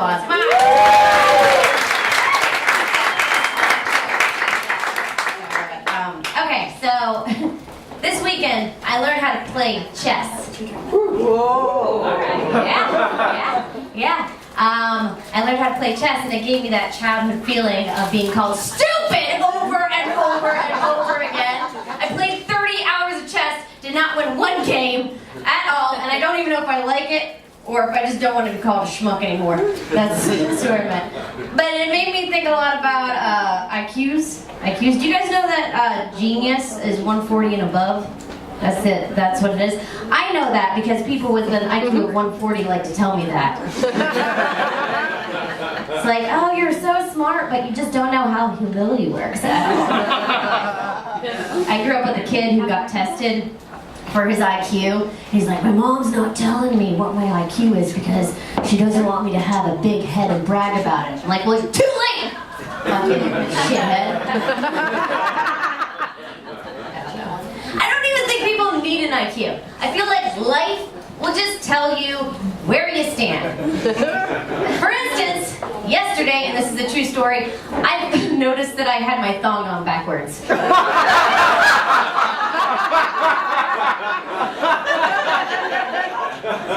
applause. Okay, so this weekend I learned how to play chess. Whoa! Yeah. I learned how to play chess, and it gave me that childhood feeling of being called stupid over and over and over again. I played 30 hours of chess, did not win one game at all, and I don't even know if I like it or if I just don't want to be called a schmuck anymore. That's what I meant. But it made me think a lot about IQs. Do you guys know that genius is 140 and above? That's it. That's what it is. I know that because people with an IQ of 140 like to tell me that. It's like, oh, you're so smart, but you just don't know how humility works at all. I grew up with a kid who got tested for his IQ. He's like, my mom's not telling me what my IQ is because she doesn't want me to have a big head and brag about it. I'm like, well, it's too late! Fucking shithead. I don't even think people need an IQ. I feel like life will just tell you where you stand. For instance, yesterday, and this is a true story, I noticed that I had my thong on backwards.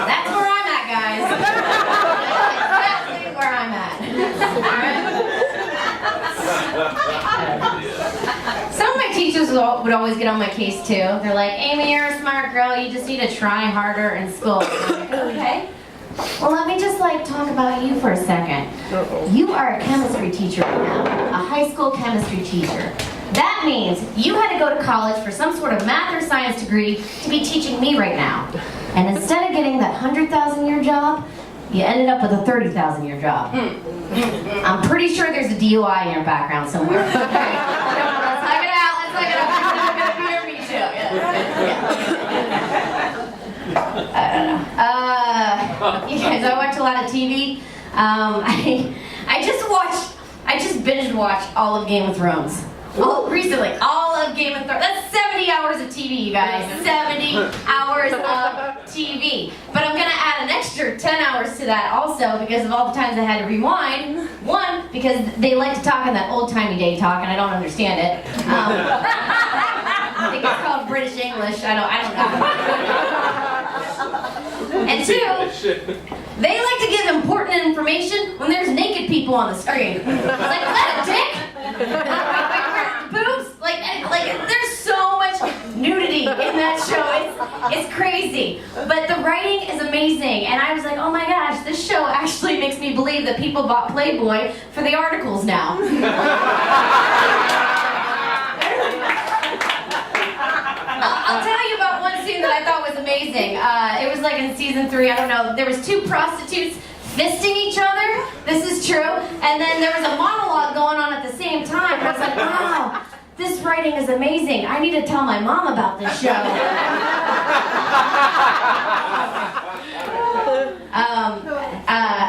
That's where I'm at, guys. That's exactly where I'm at. Some of my teachers would always get on my case too. They're like, Amy, you're a smart girl, you just need to try harder in school. I'm like, okay. Well, let me just talk about you for a second. You are a chemistry teacher right now, a high school chemistry teacher. That means you had to go to college for some sort of math or science degree to be teaching me right now. And instead of getting that 100,000-year job, you ended up with a 30,000-year job. I'm pretty sure there's a DUI in your background somewhere. Okay? Let's hug it out. Let's hug it out. You're gonna be here, me too. Yeah. I don't know. You guys, I watch a lot of TV. I just binge watched all of Game of Thrones. Recently, all of Game of Thrones. That's 70 hours of TV, you guys. 70 hours of TV. But I'm going to add an extra 10 hours to that also because of all the times I had to rewind. One, because they like to talk in that old-timey day talk, and I don't understand it. I think it's called British English. I don't know. And two, they like to give important information when there's naked people on the screen. It's like, is that a dick? Boobs? Like there's so much nudity in that show. It's crazy. But the writing is amazing. And I was like, oh my gosh, this show actually makes me believe that people bought Playboy for the articles now. I'll tell you about one scene that I thought was amazing. It was like in season 3, I don't know, there was 2 prostitutes fisting each other. This is true. And then there was a monologue going on at the same time. I was like, wow, this writing is amazing. I need to tell my mom about this show.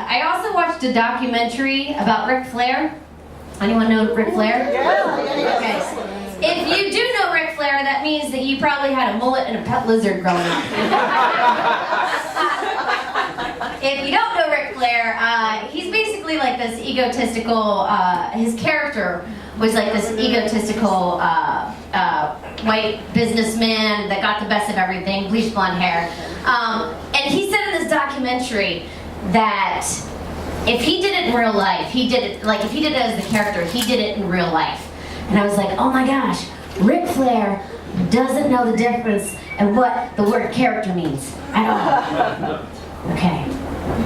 I also watched a documentary about Ric Flair. Anyone know Ric Flair? Yeah. Okay. If you do know Ric Flair, that means that you probably had a mullet and a pet lizard growing up. If you don't know Ric Flair, he's basically like this egotistical, his character was like this egotistical white businessman that got the best of everything, bleached blonde hair. And he said in this documentary that if he did it in real life, he did it, like if he did it as the character, he did it in real life. And I was like, oh my gosh, Ric Flair doesn't know the difference in what the word character means at all. Okay,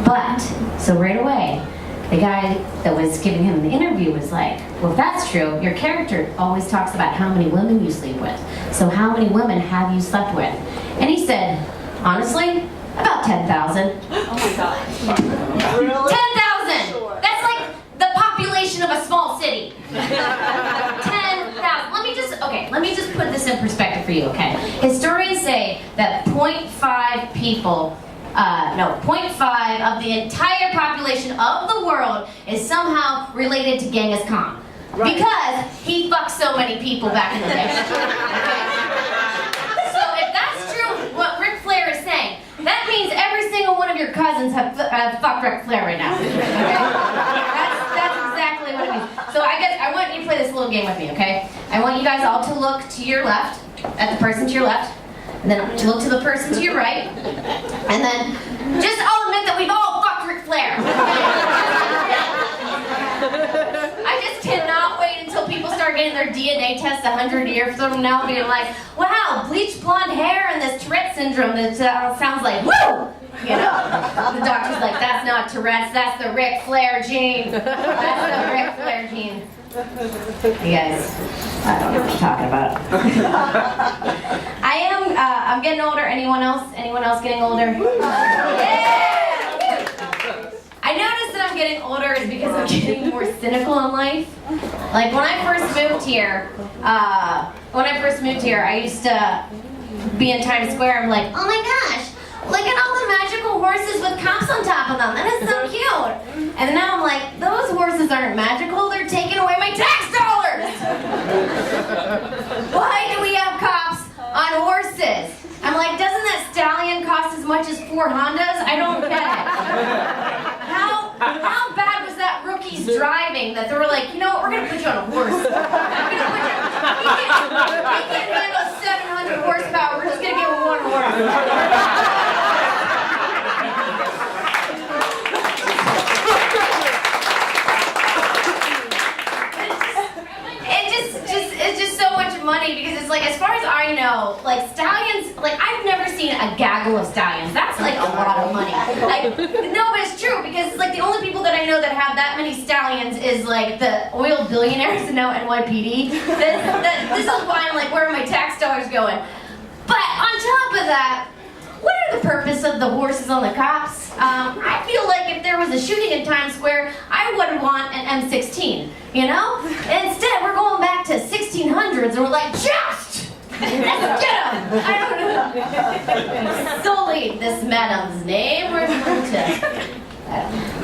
but, so right away, the guy that was giving him the interview was like, well, if that's true, your character always talks about how many women you sleep with. So how many women have you slept with? And he said, honestly, about 10,000. Oh my God. 10,000! That's like the population of a small city. 10,000. Let me just put this in perspective for you, okay? Historians say that 0.5 people 0.5 of the entire population of the world is somehow related to Genghis Khan. Right. Because he fucked so many people back in the day. Okay? So if that's true, what Ric Flair is saying, that means every single one of your cousins have fucked Ric Flair right now. Okay? That's exactly what it means. So I want you to play this little game with me, okay? I want you guys all to look to your left, at the person to your left, and then to look to the person to your right, and then just all admit that we've all fucked Ric Flair. I just cannot wait until people start getting their DNA tests 100 years from now, being like, wow, bleached blonde hair and this Tourette syndrome that sounds like woo! You know, the doctor's like, that's not Tourette's, that's the Ric Flair gene. That's the Ric Flair gene. You guys, I don't know what you're talking about. I'm getting older. Anyone else? Anyone else getting older? Yeah! I noticed that I'm getting older is because I'm getting more cynical in life. Like when I first moved here, I used to be in Times Square. I'm like, oh my gosh, look at all the magical horses with cops on top of them. That is so cute. And now I'm like, those horses aren't magical. They're taking away my tax dollars. Why do we have cops on horses? I'm like, doesn't that stallion cost as much as 4 Hondas? I don't get it. How bad was that rookie's driving that they were like, you know what, we're going to put you on a horse. We can't handle 700 horsepower. We're just going to get 1 horse. It's just so much money because it's like, as far as I know, like stallions, like I've never seen a gaggle of stallions. That's like a lot of money. Like, no, but it's true because it's like the only people that I know that have that many stallions is like the oil billionaires and now NYPD. This is why I'm like, where are my tax dollars going? But on top of that, what are the purpose of the horses on the cops? I feel like if there was a shooting in Times Square, I would want an M16, you know? Instead, we're going back to 1600s and we're like, just! Let's get him! I don't know. Sully, this madam's name, we're going to...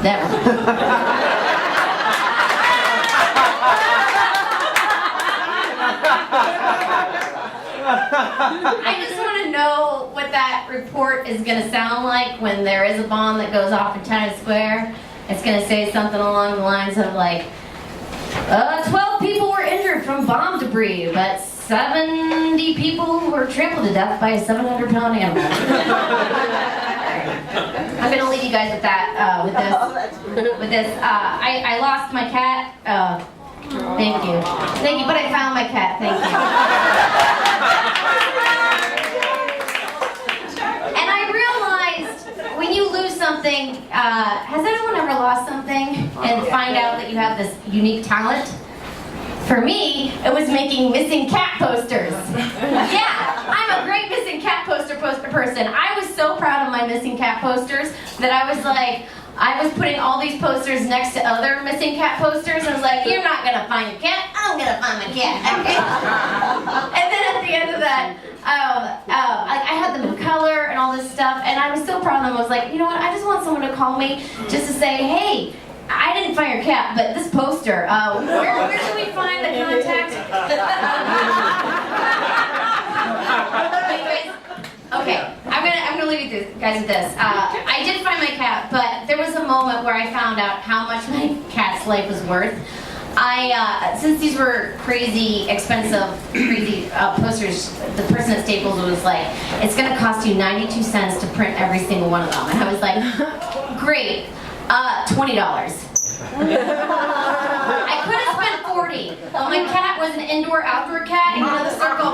Never. I just want to know what that report is going to sound like when there is a bomb that goes off in Times Square. It's going to say something along the lines of like, 12 people were injured from bomb debris, but 70 people were trampled to death by a 700-pound animal. I'm going to leave you guys with that, with this. I lost my cat. Thank you. Thank you, but I found my cat. Thank you. And I realized when you lose something, has anyone ever lost something and find out that you have this unique talent? For me, it was making missing cat posters. Yeah, I'm a great missing cat poster person. I was so proud of my missing cat posters that I was like, I was putting all these posters next to other missing cat posters and I was like, you're not gonna find your cat, I'm gonna find my cat. Okay? And then at the end of that, I had them in color and all this stuff and I was so proud of them. I was like, you know what, I just want someone to call me just to say, hey, I didn't find your cat, but this poster, where can we find the contact? Okay, I'm gonna leave you guys with this. I did find my cat, but there was a moment where I found out how much my cat's life was worth. Since these were crazy expensive, posters, the person at Staples was like, it's gonna cost you 92 cents to print every single one of them. And I was like, great, $20. I could have spent 40. Well, my cat was an indoor-outdoor cat, you know, the circle